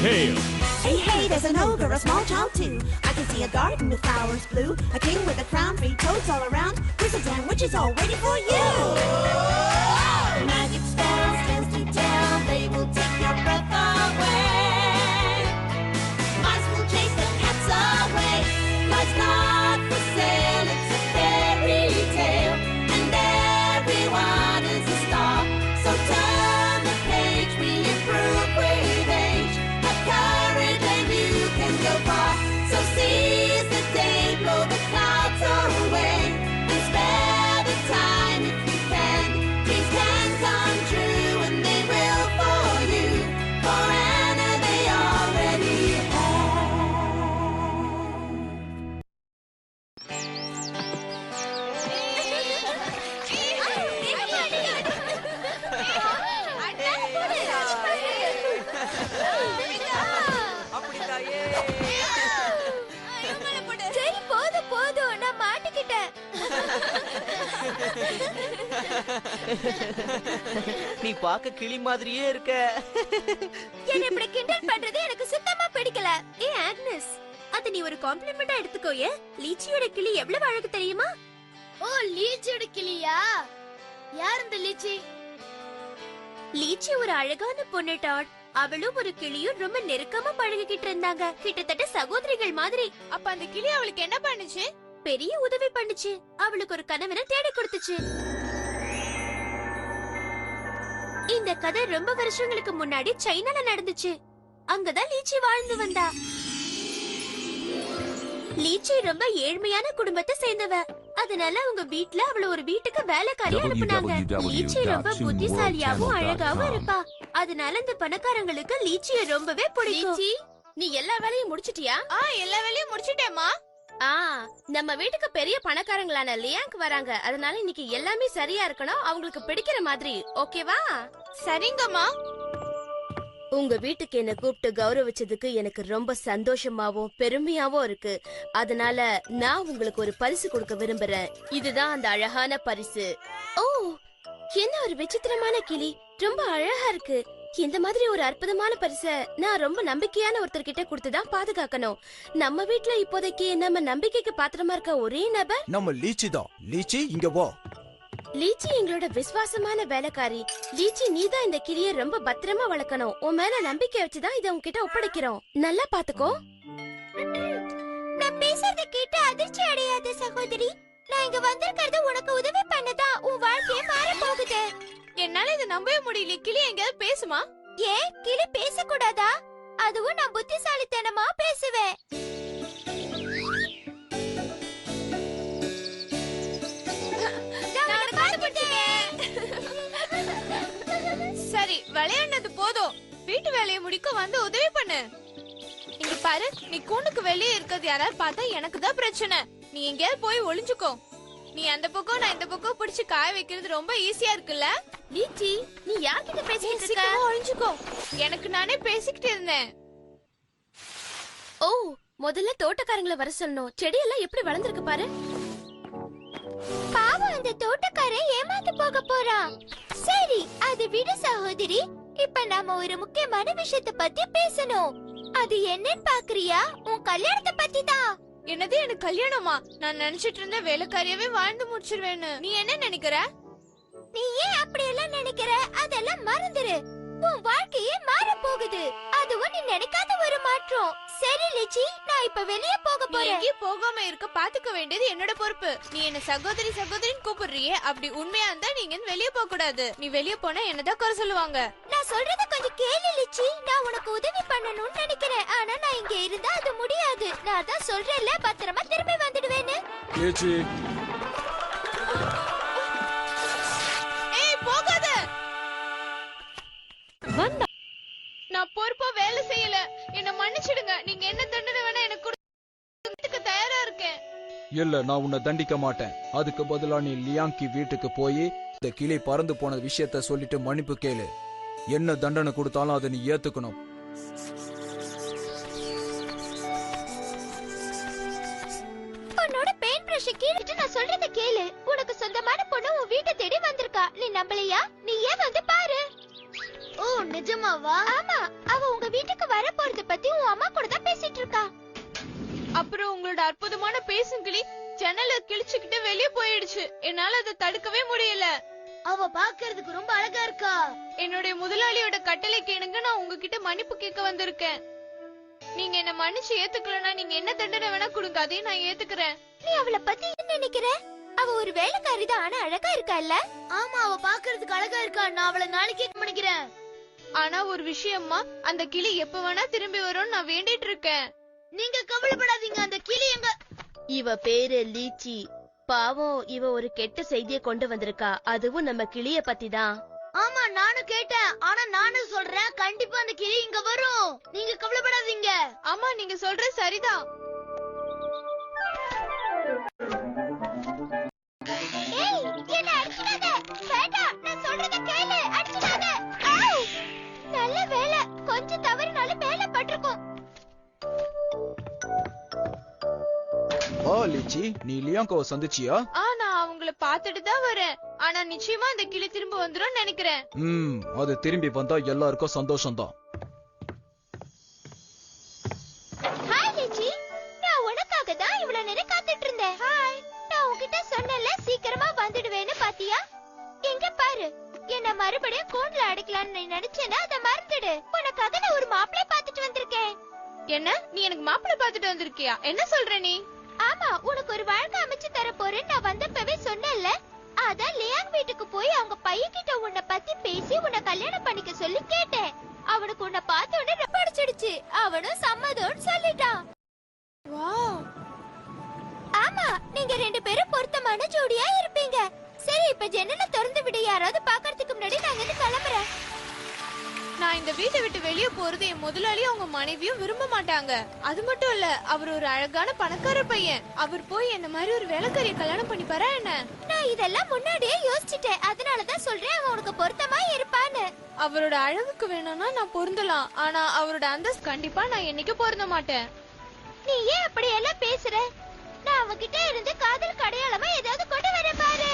tale. Hey, hey, there's an ogre, a small child too. I can see a garden with flowers blue, a king with a crown, 3 toads all around, wizards and witches all waiting for you. Magic spells, tales to tell, they will take your breath away. Mice will chase the cats away. Life's not for sale, it's a fairy tale, and everyone is a star. So turn the page, we improve with age. Have courage and you can go far. So seize the day, blow the clouds away, and spare the time if you can. Dreams can come true, and they will for you. For Anna, they already சரி போதும் போதும் நான் மாட்டிக்கிட்டேன். நீ பாக்க கிளி மாதிரியே இருக்க. என்ன இப்படி கிண்டல் பண்றது எனக்கு சுத்தமா பிடிக்கல. ஏய் ஆக்னஸ், அத நீ ஒரு காம்ப்ளிமெண்டா எடுத்துக்கோயே. லீச்சியோட கிளி எவ்வளவு அழகு தெரியுமா? ஓ, லீச்சியோட கிளியா? யார் இந்த லீச்சி? லீச்சி ஒரு அழகான பொண்ணு டாட். அவளும் ஒரு கிளியும் ரொம்ப நெருக்கமா பழகிக்கிட்டு இருந்தாங்க, கிட்டத்தட்ட சகோதரிகள் மாதிரி. அப்ப அந்த கிளி அவளுக்கு என்ன பண்ணுச்சு? பெரிய உதவி பண்ணுச்சு. அவளுக்கு ஒரு கணவனை தேடி கொடுத்துச்சு. இந்த கதை ரொம்ப வருஷங்களுக்கு முன்னாடி சைனால நடந்துச்சு. அங்கதான் லீச்சி வாழ்ந்து வந்தா. லீச்சி ரொம்ப ஏழ்மையான குடும்பத்தை சேர்ந்தவ. அதனால அவங்க வீட்ல அவள ஒரு வீட்டுக்கு வேலைக்காரி அனுப்புனாங்க. லீச்சி ரொம்ப புத்திசாலியாவும் அழகாவும் இருப்பா. அதனால இந்த பணக்காரங்களுக்கு லீச்சிய ரொம்பவே பிடிக்கும். நீ எல்லா வேலையும் முடிச்சிட்டியா? எல்லா வேலையும் முடிச்சிட்டேம்மா. நம்ம வீட்டுக்கு பெரிய பணக்காரங்களான லியாங்க் வராங்க. அதனால இன்னைக்கு எல்லாமே சரியா இருக்கணும், அவங்களுக்கு பிடிக்கிற மாதிரி. ஓகேவா? சரிங்கம்மா. உங்க வீட்டுக்கு என்ன கூப்பிட்டு கௌரவிச்சதுக்கு எனக்கு ரொம்ப சந்தோஷமாவும் பெருமையாவும் இருக்கு. அதனால நான் உங்களுக்கு ஒரு பரிசு கொடுக்க விரும்புறேன். இதுதான் அந்த அழகான பரிசு. ஓ, என்ன ஒரு விசித்திரமான கிளி, ரொம்ப அழகா இருக்கு. இந்த மாதிரி ஒரு அற்புதமான பரிசை நான் ரொம்ப நம்பிக்கையான ஒருத்தர்கிட்ட கொடுத்துதான் பாதுகாக்கணும். நம்ம வீட்ல இப்போதைக்கு நம்ம நம்பிக்கைக்கு பாத்திரமா இருக்க ஒரே நபர் நம்ம லீச்சி தான். லீச்சி இங்க வா. லீச்சி எங்களோட விசுவாசமான வேலைக்காரி. லீச்சி, நீதான் இந்த கிளிய ரொம்ப பத்திரமா வளர்க்கணும். உன் மேல நம்பிக்கை வச்சுதான் இதை உன்கிட்ட ஒப்படைக்கிறோம். நல்லா பாத்துக்கோ. நான் பேசுறத கேட்டு அதிர்ச்சி அடையாத சகோதரி. நான் இங்க வந்திருக்கிறது உனக்கு உதவி பண்ணதான். உன் வாழ்க்கையே மாற போகுது. என்னால இதை நம்பவே முடியல. கிளி எங்கயாவது பேசுமா? ஏன் கிளி பேசக்கூடாதா? அதுவும் நான் புத்திசாலித்தனமா பேசுவேன். சரி, விளையாடுனது போதும். வீட்டு வேலையை முடிக்க வந்து உதவி பண்ணு. இங்க பாரு, நீ கூண்டுக்கு வெளியே இருக்கிறது யாராவது பார்த்தா எனக்கு தான் பிரச்சனை. நீ எங்கேயாவது போய் ஒளிஞ்சுக்கோ. நீ அந்த பக்கம் நான் இந்த பக்கம் பிடிச்சு காய வைக்கிறது ரொம்ப ஈஸியா இருக்குல்ல? லீச்சி, நீ யார்கிட்ட பேசிட்டு இருக்க? ஒளிஞ்சுக்கோ. எனக்கு நானே பேசிக்கிட்டு இருந்தேன். ஓ, முதல்ல தோட்டக்காரங்களை வர சொல்லணும். செடியெல்லாம் எப்படி வளர்ந்துருக்கு பாரு. பாவம், அந்த தோட்டக்காரன் ஏமாந்து போக போறான். சரி, அது விடு சகோதரி. இப்ப நாம ஒரு முக்கியமான விஷயத்தை பத்தி பேசணும். அது என்னன்னு பாக்குறியா? உன் கல்யாணத்தை பத்தி தான். என்னது, எனக்கு கல்யாணமா? நான் நினைச்சிட்டு இருந்த வேலைக்காரியாவே வாழ்ந்து முடிச்சிருவேன்னு. நீ என்ன நினைக்கிற? நீ ஏன் அப்படி எல்லாம் நினைக்கிற? அதெல்லாம் மறந்துரு. உன் வாழ்க்கையே மாற போகுது. அதுவும் நீ நினைக்காத ஒரு மாற்றம். சரி லிச்சி, நான் இப்ப வெளியே போக போறேன். எங்கேயும் போகாம இருக்க பாத்துக்க வேண்டியது என்னோட பொறுப்பு. நீ என்ன சகோதரி சகோதரின்னு கூப்பிடுறியே, அப்படி உண்மையா இருந்தா நீங்க வெளியே போக கூடாது. நீ வெளியே போனா என்னதான் குறை சொல்லுவாங்க. நான் சொல்றத கொஞ்சம் கேளு லிச்சி. நான் உனக்கு உதவி பண்ணணும்னு நினைக்கிறேன், ஆனா நான் இங்க இருந்தா அது முடியாது. நான் தான் சொல்றேன்ல, பத்திரமா திரும்பி வந்துடுவேன்னு. லீச்சி, ஏய் போகாத. வந்தா நான் பொறுப்பா வேலை செய்யல. என்ன மன்னிச்சிடுங்க. நீங்க என்ன தண்டனை வேணா எனக்கு கொடுக்க தயாரா இருக்கேன். இல்ல, நான் உன்னை தண்டிக்க மாட்டேன். அதுக்கு பதிலா நீ லியாங்கி வீட்டுக்கு போய் இந்த கிளி பறந்து போன விஷயத்த சொல்லிட்டு மன்னிப்பு கேளு. என்ன தண்டனை கொடுத்தாலும் அதை நீ ஏத்துக்கணும். உன்னோட பெயிண்ட் பிரஷ் கீழிட்டு நான் சொல்றத கேளு. உனக்கு சொந்தமான பொண்ணு உன் வீட்டை தேடி வந்திருக்கா. நீ நம்பலையா? நீ ஏன் வந்து பாரு. ஓ, நிஜமாவா? ஆமா, அவ உங்க வீட்டுக்கு வர போறது அதோட அற்புதமான பேசும் கிளி ஜன்னல கிழிச்சுக்கிட்டு வெளியே போயிடுச்சு. என்னால அதை தடுக்கவே முடியல. அவ பாக்குறதுக்கு ரொம்ப அழகா இருக்கா. என்னுடைய முதலாளியோட கட்டளைக்கு இணங்க நான் உங்ககிட்ட மன்னிப்பு கேட்க வந்திருக்கேன். நீங்க என்ன மன்னிச்சு ஏத்துக்கலன்னா நீங்க என்ன தண்டனை வேணா கொடுங்க, அதையும் நான் ஏத்துக்கிறேன். நீ அவளை பத்தி என்ன நினைக்கிற? அவ ஒரு வேலைக்காரி தான், ஆனா அழகா இருக்கா. ஆமா, அவ பாக்குறதுக்கு அழகா இருக்கா. நான் அவளை நாளைக்கே பண்ணிக்கிறேன். ஆனா ஒரு விஷயமா, அந்த கிளி எப்ப வேணா திரும்பி வரும்னு நான் வேண்டிட்டு இருக்கேன். நீங்க கவலைப்படாதீங்க. அந்த கிளி எங்க? இவ பேரு லீச்சி. பாவம், இவ ஒரு கெட்ட செய்தியை கொண்டு வந்திருக்கா. அதுவும் நம்ம கிளிய பத்தி தான். ஆமா, நானும் கேட்டேன். ஆனா நானும் சொல்றேன், கண்டிப்பா அந்த கிளி இங்க வரும். நீங்க கவலைப்படாதீங்க. ஆமா, நீங்க சொல்ற சரிதான். நல்ல வேலை, கொஞ்சம் தவறினாலும் மேல பட்டிருக்கும். லீச்சி, நீ லியாங்கோவை சந்திச்சியா? நான் அவங்கள பாத்துட்டு தான் வரேன். ஆனா நிச்சயமா இந்த கிளி திரும்ப வந்துரும் நினைக்கிறேன். அது திரும்பி வந்தா எல்லாருக்கும் சந்தோஷம்தான். ஹாய் லிச்சி, நான் உனக்காக தான் இவ்வளவு நேரம் காத்துட்டு இருந்தேன். ஹாய், நான் உன்கிட்ட சொன்னல சீக்கிரமா வந்துடுவேன்னு, பாத்தியா? எங்க பாரு, என்ன மறுபடியும் கூண்டுல அடைக்கலாம்னு நீ நினைச்சேன்னா அதை மறந்துடு. உனக்காக நான் ஒரு மாப்பிள்ளை பாத்துட்டு வந்திருக்கேன். என்ன, நீ எனக்கு மாப்பிள்ளை பாத்துட்டு வந்திருக்கியா? என்ன சொல்ற நீ? ஆமா, உனக்கு ஒரு வாழ்க்கை அமைச்சு தர போறேன்னு நான் வந்தப்பவே சொன்னேன்ல. அதான் லியாங் வீட்டுக்கு போய் அவங்க பையன்கிட்ட உன்னை பத்தி பேசி உன்னை கல்யாணம் பண்ணிக்க சொல்லி கேட்டேன். அவனுக்கு உன்னை பார்த்த உடனே ரொம்ப பிடிச்சிடுச்சு. அவனும் சம்மதம்னு சொல்லிட்டான். ஆமா, நீங்க ரெண்டு பேரும் பொருத்தமான ஜோடியா இருப்பீங்க. சரி, இப்ப ஜன்னலை திறந்து விடு. யாராவது பாக்குறதுக்கு முன்னாடி நாங்க இருந்து கிளம்புறேன். நான் இந்த வீட்டை விட்டு வெளியே போறது என் முதலாளியும் அவங்க மனைவியும் விரும்ப மாட்டாங்க. அது மட்டும் இல்ல, அவர் ஒரு அழகான பணக்கார பையன். அவர் போய் என்ன மாதிரி ஒரு வேலைக்காரியை கல்யாணம் பண்ணிப்பாரா என்ன? நான் இதெல்லாம் முன்னாடியே யோசிச்சுட்டேன். அதனாலதான் சொல்றேன் அவன் உனக்கு பொருத்தமா இருப்பான்னு. அவரோட அழகுக்கு வேணும்னா நான் பொருந்தலாம், ஆனா அவரோட அந்தஸ்து கண்டிப்பா நான் என்னைக்கு பொருந்த மாட்டேன். நீ ஏன் அப்படி எல்லாம் பேசுற? நான் அவகிட்ட இருந்து காதல் அடையாளமா ஏதாவது கொண்டு வர பாரு.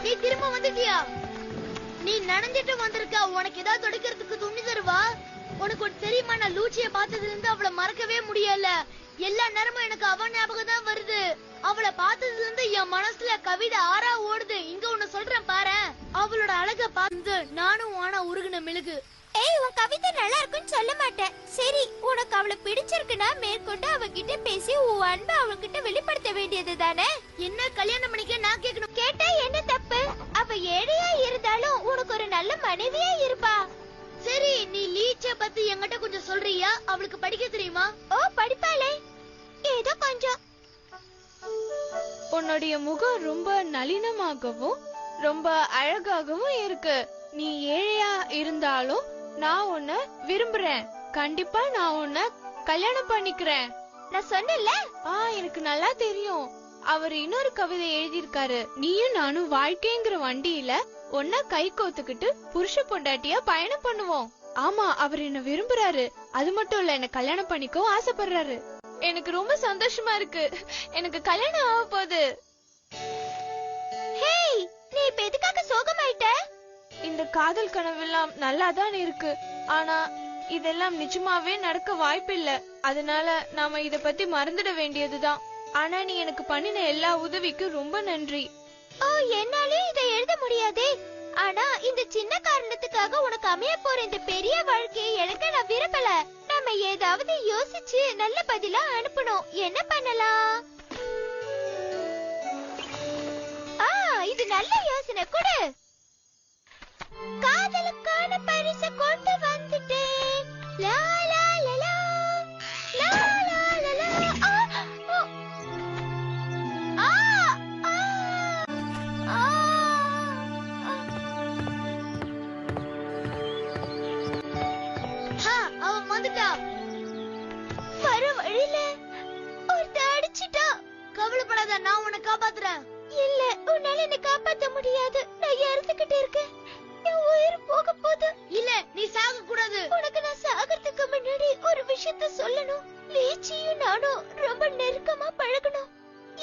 நீ திரும்ப வந்துட்டியா? நீ நனைஞ்சிட்டு வந்திருக்க. உனக்கு ஏதாவது தொடைக்கிறதுக்கு துணி தருவா? உனக்கு ஒரு தெரியுமா, நான் லூச்சிய பார்த்ததுல இருந்து அவளை மறக்கவே முடியல. எல்லா நேரமும் எனக்கு அவ ஞாபகம் தான் வருது. அவளை பார்த்ததுல இருந்து என் மனசுல கவிதை ஆறா ஓடுது. இங்க ஒண்ணு சொல்றேன் பாரு. அவளோட அழக பார்த்து நானும் ஆனா உருகுன மெழுகு. ஏய், உன் கவிதை நல்லா இருக்குன்னு சொல்ல மாட்டேன். சரி, உனக்கு அவளை பிடிச்சிருக்குன்னா மேற்கொண்டு அவகிட்ட பேசி உன் அன்பை அவகிட்ட வெளிப்படுத்த வேண்டியது தானே? என்ன கல்யாணம் பண்ணிக்க நான் கேட்கணும்? கேட்டா என்ன தப்பு? அவ ஏழையா இருந்தாலும் உனக்கு ஒரு நல்ல மனைவியா இருப்பா. சரி, நீ லீச்ச பத்தி என்கிட்ட கொஞ்சம் சொல்றியா? அவளுக்கு படிக்க தெரியுமா? ஓ, படிப்பாளே, ஏதோ கொஞ்சம். உன்னுடைய முகம் ரொம்ப நளினமாகவும் ரொம்ப அழகாகவும் இருக்கு. நீ ஏழையா இருந்தாலும் நான் உன்னை விரும்புறேன். கண்டிப்பா நான் உன்னை கல்யாணம் பண்ணிக்கிறேன். நான் சொன்னேன்ல. எனக்கு நல்லா தெரியும். அவர் இன்னொரு கவிதை எழுதியிருக்காரு. நீயும் நானும் வாழ்க்கைங்கிற வண்டியில ஒன்னா கை கோத்துக்கிட்டு புருஷ பொண்டாட்டியா பயணம் பண்ணுவோம். ஆமா, அவர் என்ன விரும்புறாரு. அது மட்டும் இல்ல, என்ன கல்யாணம் பண்ணிக்கவும் ஆசைப்படுறாரு. எனக்கு ரொம்ப சந்தோஷமா இருக்கு. எனக்கு கல்யாணம் ஆக போகுது. ஹேய், நீ இப்ப எதுக்காக சோகமாயிட்ட? இந்த காதல் கனவெல்லாம் நல்லாதான் இருக்கு, ஆனா இதெல்லாம் நிஜமாவே நடக்க வாய்ப்பில்ல. அதனால நாம இத பத்தி மறந்துட வேண்டியதுதான். ஆனா நீ எனக்கு பண்ணின எல்லா உதவிக்கும் ரொம்ப நன்றி. ஓ, என்னாலயும் இதை எழுத முடியாதே. ஆனா இந்த சின்ன காரணத்துக்காக உனக்கு அமைய போற இந்த பெரிய வாழ்க்கையை எனக்கு நான் விரும்பல. நம்ம ஏதாவது யோசிச்சு நல்ல பதிலா அனுப்பணும். என்ன பண்ணலாம்? இது நல்ல யோசனை. கொடு. காதலுக்கான பரிசு கொண்டு வந்துட்டேன். லா லா லா லா லா லா லா லா. அவன் வந்துட்டா. வர வழியில ஒருத்த அடிச்சிட்டா. கவலைப்படாத, நான் உன்னை காப்பாத்துறேன். இல்ல, உன்னால என்ன காப்பாத்த முடியாது. நான் இறந்துகிட்டு இருக்கேன். என் உயிர் போக போகுது. இல்ல, நீ சாக கூடாது. உனக்கு நான் சாகிறதுக்கு முன்னாடி ஒரு விஷயத்த சொல்லணும். லீச்சியும் நானும் ரொம்ப நெருக்கமா பழகணும்.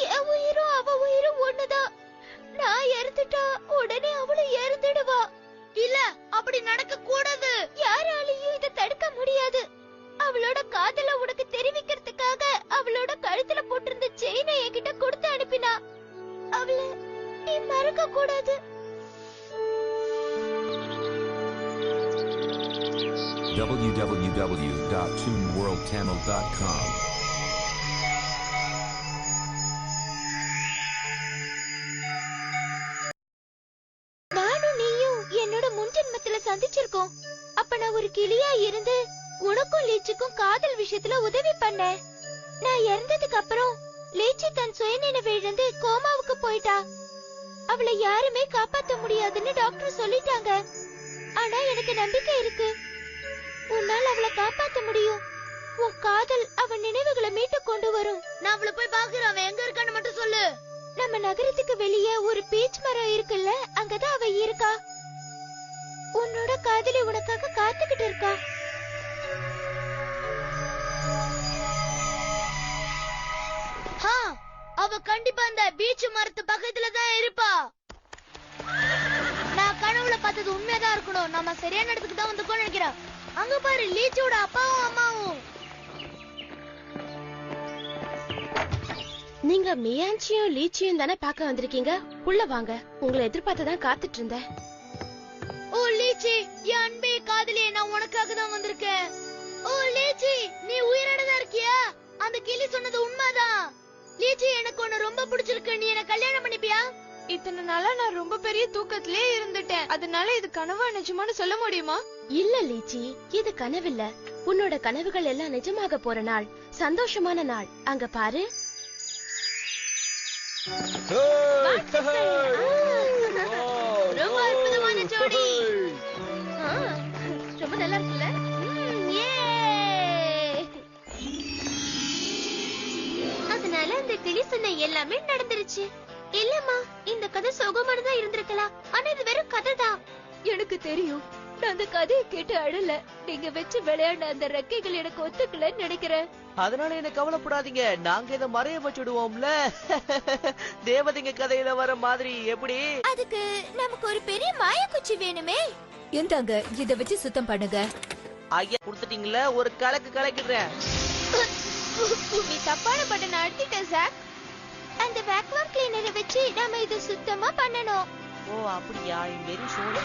என் உயிரும் அவ உயிரும் ஒண்ணுதான். நான் இறந்துட்டா உடனே அவளும் இறந்துடுவா. இல்ல, அப்படி நடக்க கூடாது. யாராலையும் இதை தடுக்க முடியாது. www.toonworldtamil.com. நானும் நீயும் என்னோட முன்ஜென்மத்துல சந்திச்சிருக்கோம். அப்ப நான் ஒரு கிளியா இருந்து உனக்கும் லீச்சிக்கும் காதல் விஷயத்துல உதவி பண்ணேன். நான் இறந்ததுக்கு அப்புறம் லீச்சி தன் சுயநினைவு இழந்து கோமாவுக்கு போயிட்டா. அவளை யாருமே காப்பாத்த முடியாதுன்னு டாக்டர் சொல்லிட்டாங்க. ஆனா எனக்கு நம்பிக்கை இருக்கு, உன்னால அவளை காப்பாத்த முடியும். உன் காதல் அவன் நினைவுகளை மீட்டு கொண்டு வரும். நான் அவளை போய் பாக்குறேன். அவன் எங்க இருக்கான்னு மட்டும் சொல்லு. நம்ம நகரத்துக்கு வெளியே ஒரு பீச் மரம் இருக்குல்ல, அங்கதான் அவ இருக்கா. உன்னோட காதலி உனக்காக காத்துக்கிட்டு இருக்கா. அவ கண்டிப்பா அந்த பீச் மரத்து பக்கத்துல தான் இருப்பா. நான் கனவுல பார்த்தது உண்மையாதான் இருக்கணும். நம்ம சரியான இடத்துக்கு தான் வந்து நினைக்கிறேன். அங்க பாரு, லீச்சியோட அப்பாவும் அம்மாவும். நீங்க மியான்சியும் லீச்சியும் தானே பார்க்க வந்திருக்கீங்க. உள்ள வாங்க, உங்களை எதிர்பார்த்துதான் காத்துட்டு இருந்தேன். ஓ லீச்சி, என் அன்பே காதலியே, நான் உனக்காக தான் வந்திருக்கேன். ஓ லீச்சி, நீ உயிரோடதான் இருக்கியா? அந்த கிளி சொன்னது உண்மைதான். லீச்சி, எனக்கு உன்னை ரொம்ப பிடிச்சிருக்கு. நீ என்ன கல்யாணம் பண்ணிப்பியா? இத்தனை நாளா நான் ரொம்ப பெரிய தூக்கத்திலே இருந்துட்டேன். அதனால இது கனவா நிஜமானு சொல்ல முடியுமா? இல்ல லீச்சி, இது கனவில்ல. உன்னோட கனவுகள் எல்லாம் நிஜமாக போற நாள், சந்தோஷமான நாள். அங்க பாரு. ரொம்ப அற்புதமான ஜோடி. ரொம்ப நல்லா இருக்குல்ல? அதனால அந்த கிளி சொன்ன எல்லாமே நடந்துருச்சு. இல்லம்மா, இந்த கதை சோகமானதா இருந்திருக்கலாம். ஆனா இது வெறும் கதை தான். எனக்கு தெரியும், நான் அந்த கதையை கேட்டு அழல. நீங்க வச்சு விளையாட அந்த ரெக்கைகள் எனக்கு ஒத்துக்கலன்னு நினைக்கிறேன். அதனால என்ன கவலைப்படாதீங்க, நாங்க இதை மறைய வச்சுடுவோம்ல. தேவதைங்க கதையில வர மாதிரி. எப்படி? அதுக்கு நமக்கு ஒரு பெரிய மாயக்குச்சி வேணுமே. இந்தாங்க, இத வச்சு சுத்தம் பண்ணுங்க. ஐயா கொடுத்துட்டீங்களா? ஒரு கலக்கு கலக்கிடுறேன். நீ தப்பான பட்டனை அழுத்திட்ட ஜாக். அந்த வேக்யூம் கிளீனரை வச்சு நாம இத சுத்தமா பண்ணனும். ஓ அப்படியா? வெரி சோரி.